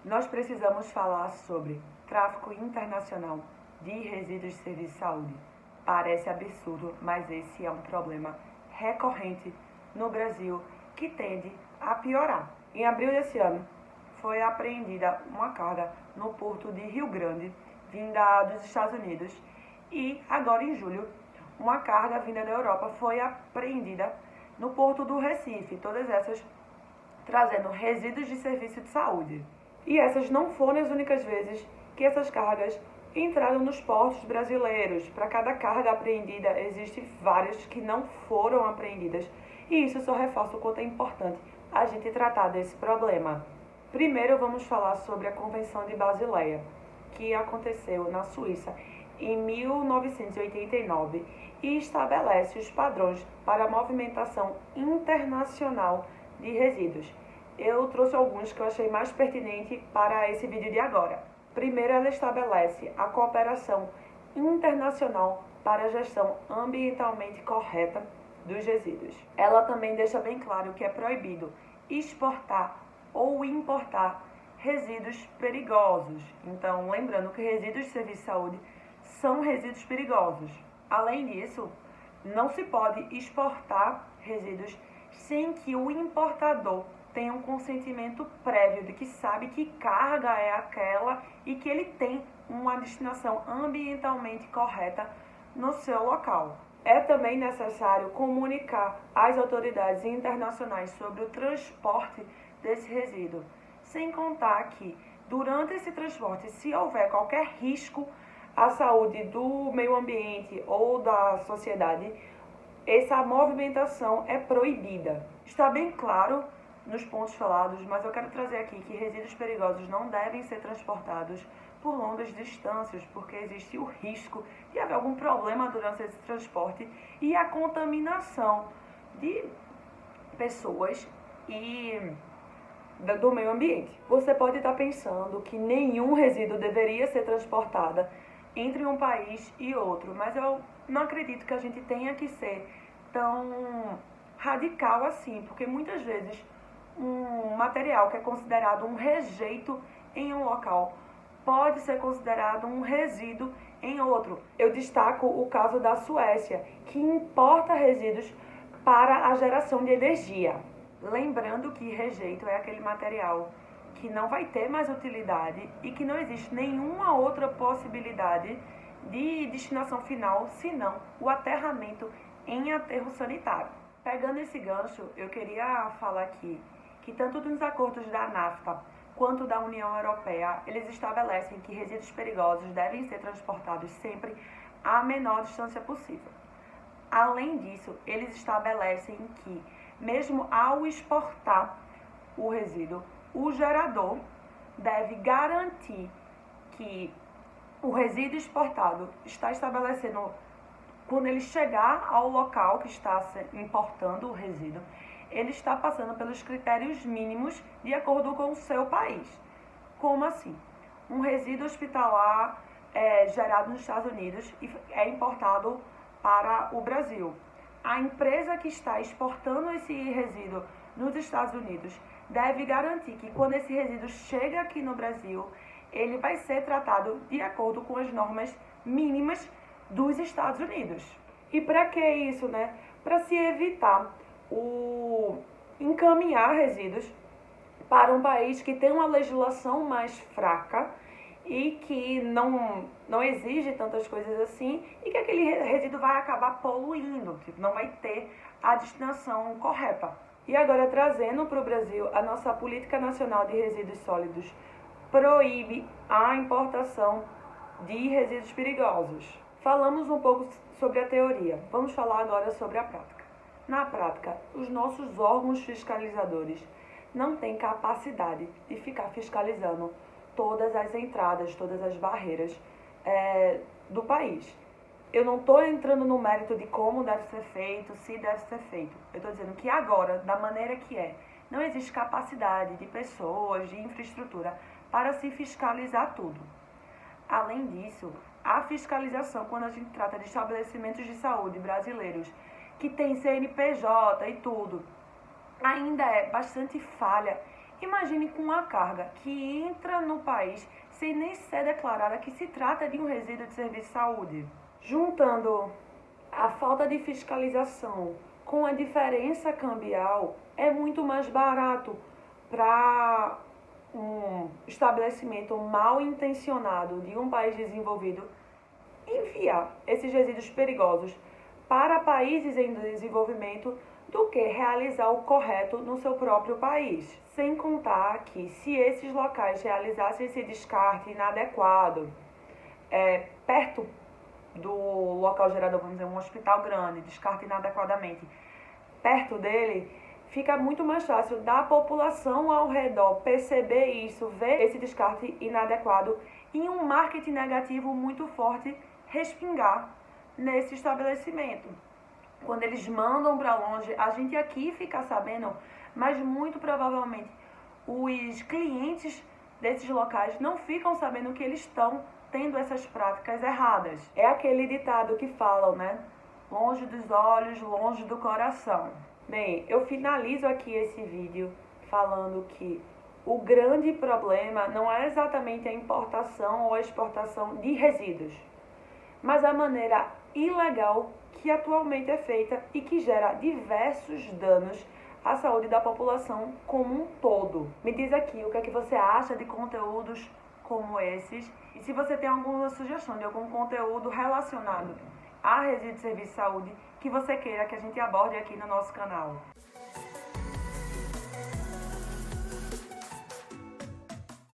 Nós precisamos falar sobre tráfico internacional de resíduos de serviço de saúde. Parece absurdo, mas esse é um problema recorrente no Brasil que tende a piorar. Em abril desse ano, foi apreendida uma carga no porto de Rio Grande, vinda dos Estados Unidos, e agora em julho, uma carga vinda da Europa foi apreendida no porto do Recife, todas essas trazendo resíduos de serviço de saúde. E essas não foram as únicas vezes que essas cargas entraram nos portos brasileiros. Para cada carga apreendida, existem várias que não foram apreendidas. E isso só reforça o quanto é importante a gente tratar desse problema. Primeiro vamos falar sobre a Convenção de Basileia, que aconteceu na Suíça em 1989 e estabelece os padrões para a movimentação internacional de resíduos. Eu trouxe alguns que eu achei mais pertinente para esse vídeo de agora. Primeiro, ela estabelece a cooperação internacional para a gestão ambientalmente correta dos resíduos. Ela também deixa bem claro que é proibido exportar ou importar resíduos perigosos. Então, lembrando que resíduos de serviço de saúde são resíduos perigosos. Além disso, não se pode exportar resíduos sem que o importador tenha um consentimento prévio de que sabe que carga é aquela e que ele tem uma destinação ambientalmente correta no seu local. É também necessário comunicar às autoridades internacionais sobre o transporte desse resíduo, sem contar que, durante esse transporte, se houver qualquer risco à saúde do meio ambiente ou da sociedade, essa movimentação é proibida. Está bem claro nos pontos falados, mas eu quero trazer aqui que resíduos perigosos não devem ser transportados por longas distâncias, porque existe o risco de haver algum problema durante esse transporte e a contaminação de pessoas e do meio ambiente. Você pode estar pensando que nenhum resíduo deveria ser transportado entre um país e outro, mas eu não acredito que a gente tenha que ser tão radical assim, porque muitas vezes um material que é considerado um rejeito em um local pode ser considerado um resíduo em outro. Eu destaco o caso da Suécia, que importa resíduos para a geração de energia. Lembrando que rejeito é aquele material que não vai ter mais utilidade e que não existe nenhuma outra possibilidade de destinação final, senão o aterramento em aterro sanitário. Pegando esse gancho, eu queria falar aqui que tanto nos acordos da NAFTA quanto da União Europeia, eles estabelecem que resíduos perigosos devem ser transportados sempre à menor distância possível. Além disso, eles estabelecem que, mesmo ao exportar o resíduo, o gerador deve garantir que o resíduo exportado está estabelecendo, quando ele chegar ao local que está importando o resíduo, ele está passando pelos critérios mínimos de acordo com o seu país. Como assim? Um resíduo hospitalar gerado nos Estados Unidos e é importado para o Brasil. A empresa que está exportando esse resíduo nos Estados Unidos deve garantir que quando esse resíduo chega aqui no Brasil, ele vai ser tratado de acordo com as normas mínimas dos Estados Unidos. E para que isso, né? Para se evitar o encaminhar resíduos para um país que tem uma legislação mais fraca e que não exige tantas coisas assim e que aquele resíduo vai acabar poluindo, que não vai ter a destinação correta. E agora, trazendo para o Brasil, a nossa Política Nacional de Resíduos Sólidos proíbe a importação de resíduos perigosos. Falamos um pouco sobre a teoria, vamos falar agora sobre a prática. Na prática, os nossos órgãos fiscalizadores não têm capacidade de ficar fiscalizando todas as entradas, todas as barreiras do país. Eu não estou entrando no mérito de como deve ser feito, se deve ser feito. Eu estou dizendo que agora, da maneira que não existe capacidade de pessoas, de infraestrutura para se fiscalizar tudo. Além disso, a fiscalização, quando a gente trata de estabelecimentos de saúde brasileiros, que tem CNPJ e tudo, ainda é bastante falha Imagine com uma carga que entra no país sem nem ser declarada que se trata de um resíduo de serviço de saúde. Juntando a falta de fiscalização com a diferença cambial, é muito mais barato para um estabelecimento mal intencionado de um país desenvolvido enviar esses resíduos perigosos para países em desenvolvimento do que realizar o correto no seu próprio país. Sem contar que, se esses locais realizassem esse descarte inadequado, perto do local gerador, vamos dizer, um hospital grande, descarte inadequadamente, perto dele, fica muito mais fácil da população ao redor perceber isso, ver esse descarte inadequado e um marketing negativo muito forte respingar nesse estabelecimento. Quando eles mandam para longe, a gente aqui fica sabendo, mas muito provavelmente os clientes desses locais não ficam sabendo que eles estão tendo essas práticas erradas. É aquele ditado que falam, né? Longe dos olhos, longe do coração. Bem, eu finalizo aqui esse vídeo falando que o grande problema não é exatamente a importação ou a exportação de resíduos, mas a maneira ilegal que atualmente é feita e que gera diversos danos à saúde da população como um todo. Me diz aqui o que é que você acha de conteúdos como esses e se você tem alguma sugestão de algum conteúdo relacionado a resíduos de serviço de saúde que você queira que a gente aborde aqui no nosso canal.